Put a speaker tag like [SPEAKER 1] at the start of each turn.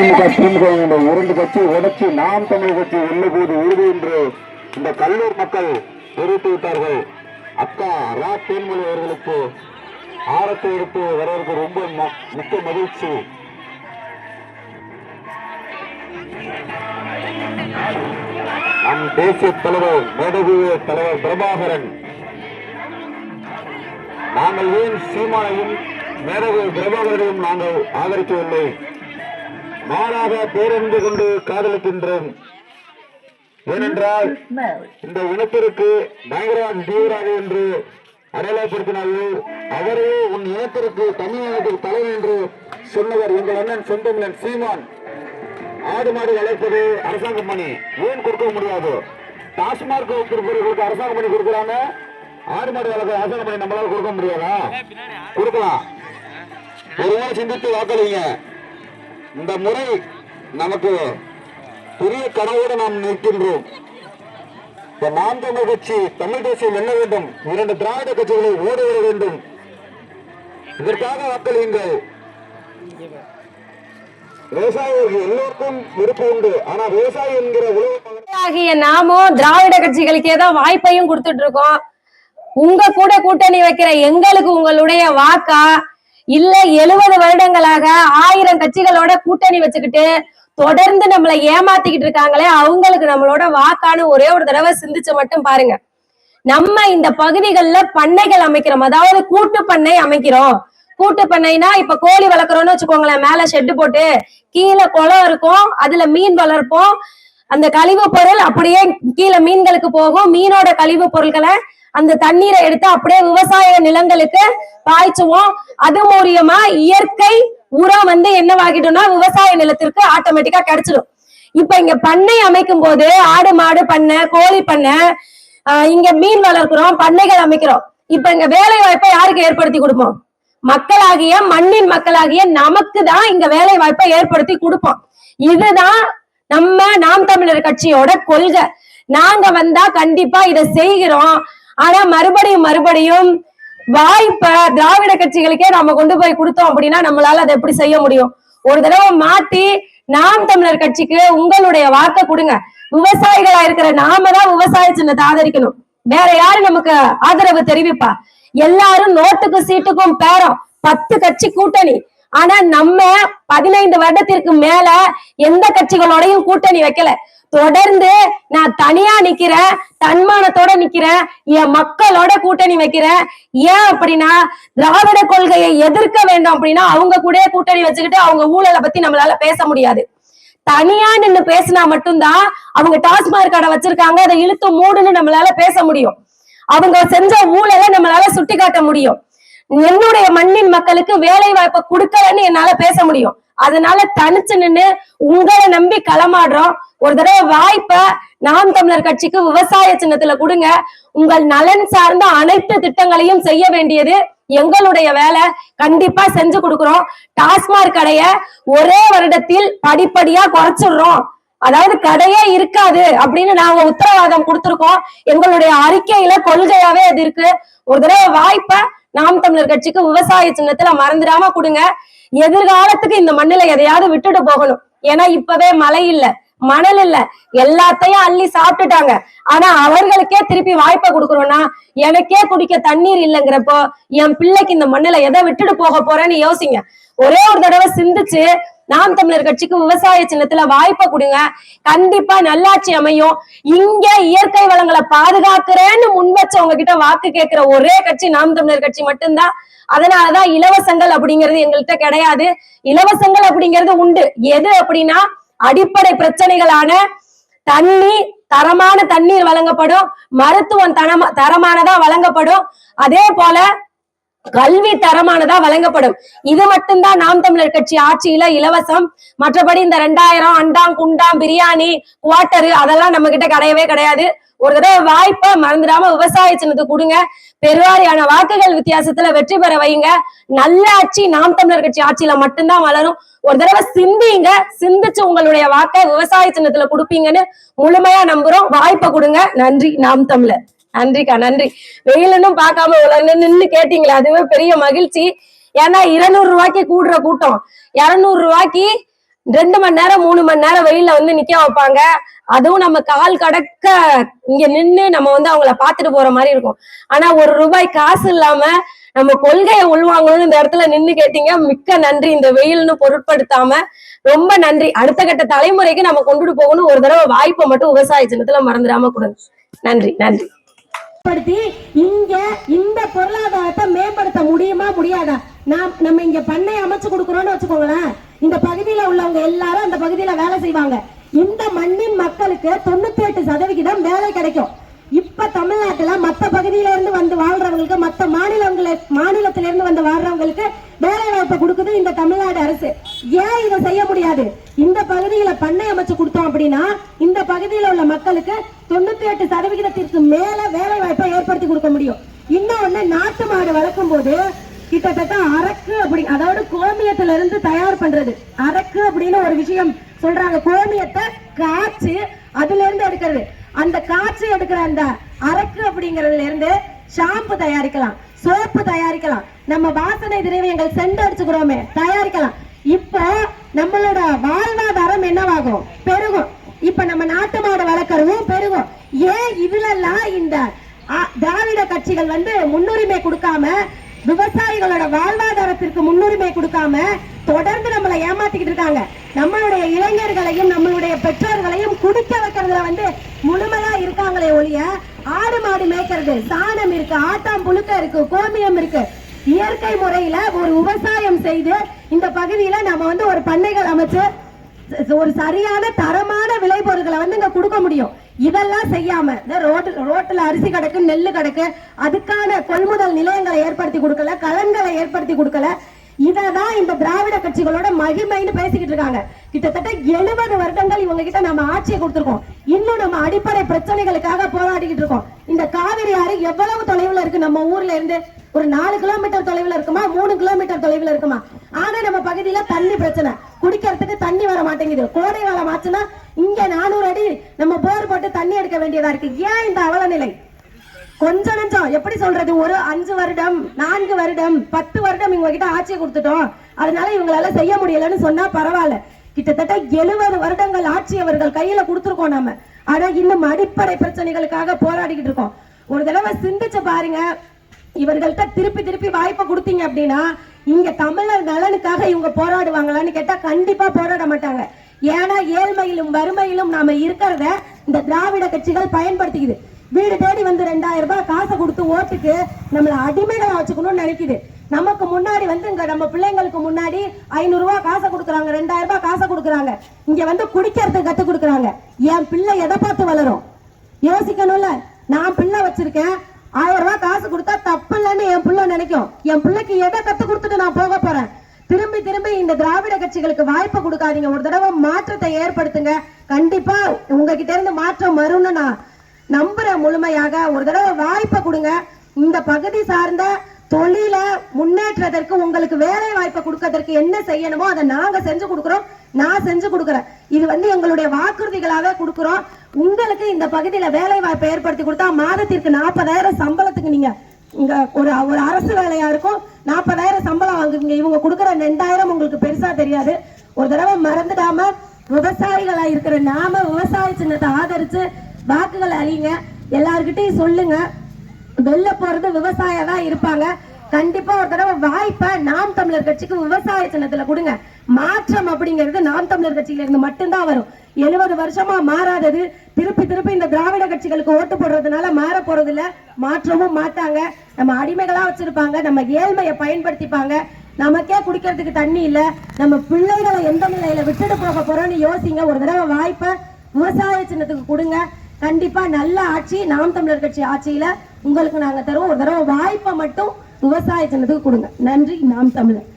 [SPEAKER 1] இரண்டு கட்சி உடைச்சு நாம் தமிழ் கட்சி வெல்ல போது உறுதி என்று இந்த கல்லூர் மக்கள் தெரிவித்து விட்டார்கள். அக்கா ரா தேன்மொழி அவர்களுக்கு ஆரத்தை எடுத்து வரவருக்கு ரொம்ப மிக்க மகிழ்ச்சி. நம் தேசிய தலைவர் மேதகுவே தலைவர் பிரபாகரன், நாங்கள் ஏன் சீமானையும் மேதகு பிரபாகரனையும் நாங்கள் ஆதரிக்கவில்லை, மாறாக பேரன்பு கொண்டு காதலிக்கின்றோம். ஏனென்றால் இந்த இனத்திற்கு பயங்கரவாத தீவிரவாதி என்று அடையாளப்படுத்தினார்கள். அவரே உன் இனத்திற்கு தமிழ்நாட்டில் தலைவர் என்று சொன்னவர் எங்கள் அண்ணன் சொந்தமிழன் சீமான். ஆடு மாடு வளர்ப்பது அரசாங்க பணி, ஏன் கொடுக்க முடியாது? டாஸ்மார்க் வைத்திருப்பவர்களுக்கு அரசாங்க பணி கொடுக்கிறாங்க, ஆடு மாடு வளர்க்க அரசாங்க பணி நம்மளால கொடுக்க முடியாதா? கொடுக்கலாம். ஒருவரை சிந்தித்து வாக்களிங்க. இந்த முறை நமக்கு பெரிய கனவோடு நாம் நிற்கின்றோம். நாம் தமிழ் கட்சி தமிழ் தேசியம் வெல்ல வேண்டும், இரண்டு திராவிட கட்சிகளை ஓடி வர வேண்டும். இதற்காக வாக்களியுங்கள். விவசாயிகளுக்கு எல்லோருக்கும் விருப்பம் உண்டு, ஆனா விவசாயி என்கிற உலக
[SPEAKER 2] நாமும் திராவிட கட்சிகளுக்கே தான் வாய்ப்பையும் கொடுத்துட்டு இருக்கோம். உங்க கூட கூட்டணி வைக்கிற எங்களுக்கு உங்களுடைய வாக்கா இல்ல 70 வருடங்களாக 1000 கட்சிகளோட கூட்டணி வச்சுக்கிட்டு தொடர்ந்து நம்மளை ஏமாத்திக்கிட்டு இருக்காங்களே அவங்களுக்கு நம்மளோட வாக்கான ஒரே ஒரு தடவை சிந்திச்சு மட்டும் பாருங்க. நம்ம இந்த பகுதிகளில் பண்ணைகள் அமைக்கிறோம், அதாவது கூட்டு பண்ணை அமைக்கிறோம். கூட்டு பண்ணைனா இப்ப கோழி வளர்க்குறோம்னு வச்சுக்கோங்களேன், மேல ஷெட்டு போட்டு கீழே குளம் இருக்கும், அதுல மீன் வளர்ப்போம். அந்த கழிவு பொருள் அப்படியே கீழே மீன்களுக்கு போகும். மீனோட கழிவு பொருட்களை அந்த தண்ணீரை எடுத்து அப்படியே விவசாய நிலங்களுக்கு பாய்ச்சுவோம். அது மூலியமா இயற்கை உரம் என்னவாகிடும்னா விவசாய நிலத்திற்கு ஆட்டோமேட்டிக்கா கிடைச்சிடும். இப்ப இங்க பண்ணை அமைக்கும் போது ஆடு மாடு பண்ணை, கோழி பண்ணை, இங்க மீன் வளர்க்கிறோம், பண்ணைகள் அமைக்கிறோம். இப்ப இங்க வேலை வாய்ப்பை யாருக்கு ஏற்படுத்தி கொடுப்போம்? மக்களாகிய மண்ணின் மக்களாகிய நமக்கு தான் இங்க வேலை வாய்ப்பை ஏற்படுத்தி கொடுப்போம். இதுதான் நம்ம நாம் தமிழர் கட்சியோட கொள்கை. நாங்க வந்தா கண்டிப்பா இதை செய்கிறோம். ஆனா மறுபடியும் வாய்ப்பை திராவிட கட்சிகளுக்கே நம்ம கொண்டு போய் கொடுத்தோம் அப்படின்னா நம்மளால அதை எப்படி செய்ய முடியும்? ஒரு தடவை மாத்தி நாம் தமிழர் கட்சிக்கு உங்களுடைய வாக்கை கொடுங்க. விவசாயிகளா இருக்கிற நாம தான் விவசாய சின்னத்தை ஆதரிக்கணும். வேற யாரு நமக்கு ஆதரவு தெரிவிப்பா? எல்லாரும் நோட்டுக்கும் சீட்டுக்கும் பேரம், 10 கட்சி கூட்டணி. ஆனா நம்ம 15 வருடத்திற்கு மேல எந்த கட்சிகளோடையும் கூட்டணி வைக்கல. தொடர்ந்து நான் தனியா நிக்கிறேன், தன்மானத்தோட நிக்கிறேன், என் மக்களோட கூட்டணி வைக்கிறேன். ஏன் அப்படின்னா திராவிட கொள்கையை எதிர்க்க வேண்டும் அப்படின்னா அவங்க கூட கூட்டணி வச்சுக்கிட்டு அவங்க ஊழலை பத்தி நம்மளால பேச முடியாது. தனியா நின்று பேசினா மட்டும்தான் அவங்க டாஸ்மாக் கடை வச்சிருக்காங்க அதை இழுத்து மூடுன்னு நம்மளால பேச முடியும். அவங்க செஞ்ச ஊழலை நம்மளால சுட்டி காட்ட முடியும். என்னுடைய மண்ணின் மக்களுக்கு வேலை வாய்ப்பை கொடுக்கலன்னு என்னால பேச முடியும். அதனால தனிச்சு நின்று உங்களை நம்பி களமாடுறோம். ஒரு தடவை வாய்ப்பை நாம் தமிழர் கட்சிக்கு விவசாய சின்னத்துல கொடுங்க. உங்கள் நலன் சார்ந்த அனைத்து திட்டங்களையும் செய்ய வேண்டியது எங்களுடைய வேலை. கண்டிப்பா செஞ்சு கொடுக்கிறோம். டாஸ்மாக் கடைய ஒரே வருடத்தில் படிப்படியா குறைச்சிடுறோம், அதாவது கடையே இருக்காது அப்படின்னு நாங்க உத்தரவாதம் கொடுத்திருக்கோம். எங்களுடைய அறிக்கையில கொள்கையாவே அது இருக்கு. ஒரு தடவை வாய்ப்பை நாம் தமிழர் கட்சிக்கு விவசாய சின்னத்துல மறந்துடாம கொடுங்க. எதிர்காலத்துக்கு இந்த மண்ணுல எதையாவது விட்டுட்டு போகணும். ஏன்னா இப்பவே மழை இல்ல, மணல் இல்ல, எல்லாத்தையும் அள்ளி சாப்பிட்டுட்டாங்க. ஆனா அவர்களுக்கே திருப்பி வாய்ப்பை கொடுக்கறோம்னா எனக்கே குடிக்க தண்ணீர் இல்லைங்கிறப்போ என் பிள்ளைக்கு இந்த மண்ணுல எதை விட்டுட்டு போக போறேன்னு யோசிங்க. ஒரே ஒரு தடவை சிந்திச்சு நாம் தமிழர் கட்சிக்கு விவசாய சின்னத்துல வாய்ப்பை கொடுங்க. கண்டிப்பா நல்லாட்சி அமையும். இங்க இயற்கை வளங்களை பாதுகாக்கிறேன்னு முன் வச்சவங்க கிட்ட வாக்கு கேட்கிற ஒரே கட்சி நாம் தமிழர் கட்சி மட்டும்தான். அதனாலதான் இலவசங்கள் அப்படிங்கிறது எங்கள்கிட்ட கிடையாது. இலவசங்கள் அப்படிங்கிறது உண்டு. எது அப்படின்னா அடிப்படை பிரச்சனைகளான தரமான தண்ணீர் வழங்கப்படும், மருத்துவம் தரமானதா வழங்கப்படும், அதே போல கல்வி தரமானதா வழங்கப்படும். இது மட்டும்தான் நாம் தமிழர் கட்சி ஆட்சியில இலவசம். மற்றபடி இந்த 2000 அண்டாம் குண்டாம் பிரியாணி குவாட்டரு அதெல்லாம் நம்ம கிட்ட கிடையவே கிடையாது. ஒரு தடவை வாய்ப்பை மறந்துடாம விவசாய சின்னத்துக்கு கொடுங்க. பெருவாரியான வாக்குகள் வித்தியாசத்துல வெற்றி பெற வைங்க. நல்ல ஆட்சி நாம் தமிழர் கட்சி ஆட்சியில மட்டும்தான் வளரும். ஒரு தடவை சிந்திங்க. சிந்திச்சு உங்களுடைய வாக்கை விவசாய சின்னத்துல கொடுப்பீங்கன்னு முழுமையா நம்புறோம். வாய்ப்பை கொடுங்க. நன்றி. நாம் தமிழர். நன்றிக்கா, நன்றி. வெயிலும் பார்க்காம நின்னு கேட்டீங்களா, அதுவே பெரிய மகிழ்ச்சி. ஏன்னா 200 ரூபாய்க்கு கூடுற கூட்டம், 200 ரூபாய்க்கு 2 மணி நேரம் 3 மணி நேரம் வெயில்ல வந்து நிக்க வைப்பாங்க. அதுவும் நம்ம கால் கடக்க இங்க நின்னு நம்ம வந்து அவங்கள பாத்துட்டு போற மாதிரி இருக்கும். ஆனா 1 ரூபாய் காசு இல்லாம நம்ம கொள்கையை உள்வாங்கணும்னு இந்த இடத்துல நின்னு கேட்டீங்க. மிக்க நன்றி. இந்த வெயில்னு பொருட்படுத்தாம ரொம்ப நன்றி. அடுத்த கட்ட தலைமுறைக்கு நம்ம கொண்டுட்டு போகணும். ஒரு தடவை வாய்ப்பை மட்டும் விவசாய சின்னத்துல மறந்துடாம கொடுங்க. நன்றி நன்றி.
[SPEAKER 3] இங்க இந்த பொருளாதாரத்தை மேம்படுத்த முடியுமா முடியாதா? நம்ம இங்க பண்ணை அமைச்சு கொடுக்கறோம்னு வச்சுக்கோங்களேன். இந்த பகுதியில உள்ளவங்க எல்லாரும் அந்த பகுதியில வேலை செய்வாங்க. இந்த மண்ணின் மக்களுக்கு 98% வேலை கிடைக்கும். இப்ப தமிழ்நாட்டுல மத்த பகுதியில இருந்து வந்து வாழ்றவங்களுக்கு, மத்த மாநிலத்தில இருந்து வந்து வாழ்றவங்களுக்கு வேலை வாய்ப்பை கொடுக்குது இந்த தமிழ்நாடு அரசு. ஏன் இதை செய்ய முடியாது? இந்த பகுதியில பண்ணை அமைச்சு கொடுத்தோம் அப்படின்னா இந்த பகுதியில உள்ள மக்களுக்கு 98% மேல வேலை வாய்ப்பை ஏற்படுத்தி கொடுக்க முடியும். இன்னொன்னு, நாட்டு மாடு வளர்க்கும் போது கிட்டத்தட்ட அரக்கு அப்படி, அதாவது கோமியத்துல இருந்து தயார் பண்றது. அரக்கு அப்படின்னு ஒரு விஷயம் சொல்றாங்க. கோமியத்தை காய்ச்சி அதுல இருந்து எடுக்கிறது. அந்த காய்ச்சி எடுக்கிற அந்த அரக்கு அப்படிங்கறதுல இருந்து ஷாம்பு தயாரிக்கலாம், சோப்பு தயாரிக்கலாம், நம்ம வாசனை திரவியங்கள் சென்ட் அடிச்சுக்கிறோமே தயாரிக்கலாம். இப்போ நம்மளோட வாழ்வாதாரம் என்னவாகும்? பெருகும். இப்ப நம்ம நாட்டு மாடு வளர்க்கறதும் பெருகும். ஏன் இதுலெல்லாம் இந்த திராவிட கட்சிகள் வந்து முன்னுரிமை கொடுக்காம, விவசாயிகளோட வாழ்வாதாரத்திற்கு முன்னுரிமை கொடுக்காம தொடர்ந்து நம்மளை ஏமாத்திக்கிட்டு இருக்காங்க? நம்மளுடைய இளைஞர்களையும் நம்மளுடைய பெற்றோர்களையும் குடிக்க வைக்கிறதுல வந்து முழுமையா இருக்காங்களே ஒழிய, ஆடு மாடு மேய்க்கிறது, சாணம் இருக்கு, ஆட்டாம் புழுக்க இருக்கு, கோமியம் இருக்கு, இயற்கை முறையில ஒரு விவசாயம் செய்து இந்த பகுதியில நம்ம வந்து ஒரு பண்ணைகள் அமைச்சு ஒரு சரியான தரமான விளைபொருட்களை வந்து இங்க கொடுக்க முடியும். இதெல்லாம் செய்யாம ரோட்டுல அரிசி கிடக்கு, நெல்லு கிடக்கு, அதுக்கான கொள்முதல் நிலையங்களை ஏற்படுத்தி கொடுக்கல, களங்களை ஏற்படுத்தி கொடுக்கல. இததான் இந்த திராவிட கட்சிகளோட மகிமைன்னு பேசிக்கிட்டு இருக்காங்க. கிட்டத்தட்ட 70 வருடங்கள் இவங்க கிட்ட நம்ம ஆட்சியை கொடுத்திருக்கோம். இன்னும் நம்ம அடிப்படை பிரச்சனைகளுக்காக போராடிக்கிட்டு இருக்கோம். இந்த காவிரி ஆறு எவ்வளவு தொலைவுல இருக்கு? நம்ம ஊர்ல இருந்து ஒரு 4 கிலோமீட்டர் தொலைவுல இருக்குமா, 3 கிலோமீட்டர் தொலைவுல இருக்குமா? ஆனா நம்ம பகுதியில தண்ணி பிரச்சனை, குடிக்கிறதுக்கு தண்ணி வர மாட்டேங்குது. கோடை காலம் ஆச்சுன்னா இங்க 400 அடி நம்ம போர் போட்டு தண்ணி எடுக்க வேண்டியதா இருக்கு. ஏன் இந்த அவல நிலை? கொஞ்சம் நஞ்சம் எப்படி சொல்றது? ஒரு 5 வருடம் 4 வருடம் 10 வருடம் இவங்க கிட்ட ஆட்சியை கொடுத்துட்டோம், அதனால இவங்களால செய்ய முடியலன்னு சொன்னா பரவாயில்ல. கிட்டத்தட்ட 70 வருடங்கள் ஆட்சி அவர்கள் கையில கொடுத்துருக்கோம் நம்ம. ஆனா இன்னும் அடிப்படை பிரச்சனைகளுக்காக போராடிக்கிட்டு இருக்கோம். ஒரு தடவை சிந்திச்சு பாருங்க. இவர்கள்ட்ட திருப்பி திருப்பி வாய்ப்பை கொடுத்தீங்க அப்படின்னா இங்க தமிழர் நலனுக்காக இவங்க போராடுவாங்களான்னு கேட்டா கண்டிப்பா போராட மாட்டாங்க. ஏன்னா ஏழ்மையிலும் வறுமையிலும் நாம இருக்கிறத இந்த திராவிட கட்சிகள் பயன்படுத்திக்குது. வீடு தேடி வந்து 2000 ரூபாய் காசை கொடுத்து ஓட்டுக்கு நம்மள அடிமைகளை வச்சுக்கணும்னு நினைக்குது. நமக்கு முன்னாடி வந்து இங்க நம்ம பிள்ளைங்களுக்கு முன்னாடி 500 ரூபாய் காசை கொடுக்குறாங்க, 2000 ரூபாய் காசை கொடுக்குறாங்க. இங்க வந்து குடிக்கிறதுக்கு கத்து கொடுக்குறாங்க. என் பிள்ளை எதை பார்த்து வளரும்? யோசிக்கணும்ல. நான் பிள்ளை வச்சிருக்கேன், 1000 ரூபாய் காசு கொடுத்தா தப்பு இல்லைன்னு என் பிள்ளை நினைக்கும். என் பிள்ளைக்கு எதை கத்து கொடுத்துட்டு நான் போக போறேன்? திரும்பி திரும்பி இந்த திராவிட கட்சிகளுக்கு வாய்ப்பு கொடுக்காதீங்க. ஒரு தடவை மாற்றத்தை ஏற்படுத்துங்க. கண்டிப்பா உங்ககிட்ட இருந்து மாற்றம் வரும்னு நான் நம்புறேன் முழுமையாக. ஒரு தடவை வாய்ப்பை கொடுங்க. இந்த பகுதி சார்ந்த தொழில முன்னேற்றத்திற்கு, உங்களுக்கு வேலை வாய்ப்பை கொடுக்கறதற்கு என்ன செய்யணுமோ அதை நாங்க செஞ்சு கொடுக்கிறோம். நான் செஞ்சு கொடுக்குறேன். இது வந்து எங்களுடைய வாக்குறுதிகளாவே கொடுக்கிறோம். உங்களுக்கு இந்த பகுதியில வேலை வாய்ப்பை ஏற்படுத்தி கொடுத்தா மாதத்திற்கு 40,000 சம்பளத்துக்கு நீங்க இங்க ஒரு அரசு வேலையா இருக்கும் 40,000 சம்பளம் வாங்குவீங்க. இவங்க கொடுக்குற 2000 உங்களுக்கு பெருசா தெரியாது. ஒரு தடவை மறந்துடாம விவசாயிகளா இருக்கிற நாம விவசாய சின்னத்தை ஆதரிச்சு வாக்குகளை அழிங்க. எல்லார்கிட்டையும் சொல்லுங்க, வெல்ல போறது விவசாயம் தான் இருப்பாங்க. கண்டிப்பா ஒரு தடவை வாய்ப்பை நாம் தமிழர் கட்சிக்கு விவசாய சின்னத்துல கொடுங்க. மாற்றம் அப்படிங்கிறது நாம் தமிழர் கட்சியில இருந்து மட்டும்தான் வரும். 70 வருஷமா மாறாதது திருப்பி திருப்பி இந்த திராவிட கட்சிகளுக்கு ஓட்டு போடுறதுனால மாற போறது இல்ல, மாற்றமும் மாட்டாங்க. நம்ம அடிமைகளா வச்சிருப்பாங்க, நம்ம ஏழ்மையை பயன்படுத்திப்பாங்க. நமக்கே குடிக்கிறதுக்கு தண்ணி இல்ல, நம்ம பிள்ளைகளை எந்த நிலையில விட்டுட்டு போக போறோம்னு யோசிங்க. ஒரு தடவை வாய்ப்பை விவசாய சின்னத்துக்கு கொடுங்க. கண்டிப்பா நல்ல ஆட்சி நாம் தமிழர் கட்சி ஆட்சியில உங்களுக்கு நாங்க தருவோம். ஒரு தடவை வாய்ப்பை மட்டும் விவசாய சின்னத்துக்கு கொடுங்க. நன்றி. நாம் தமிழர்.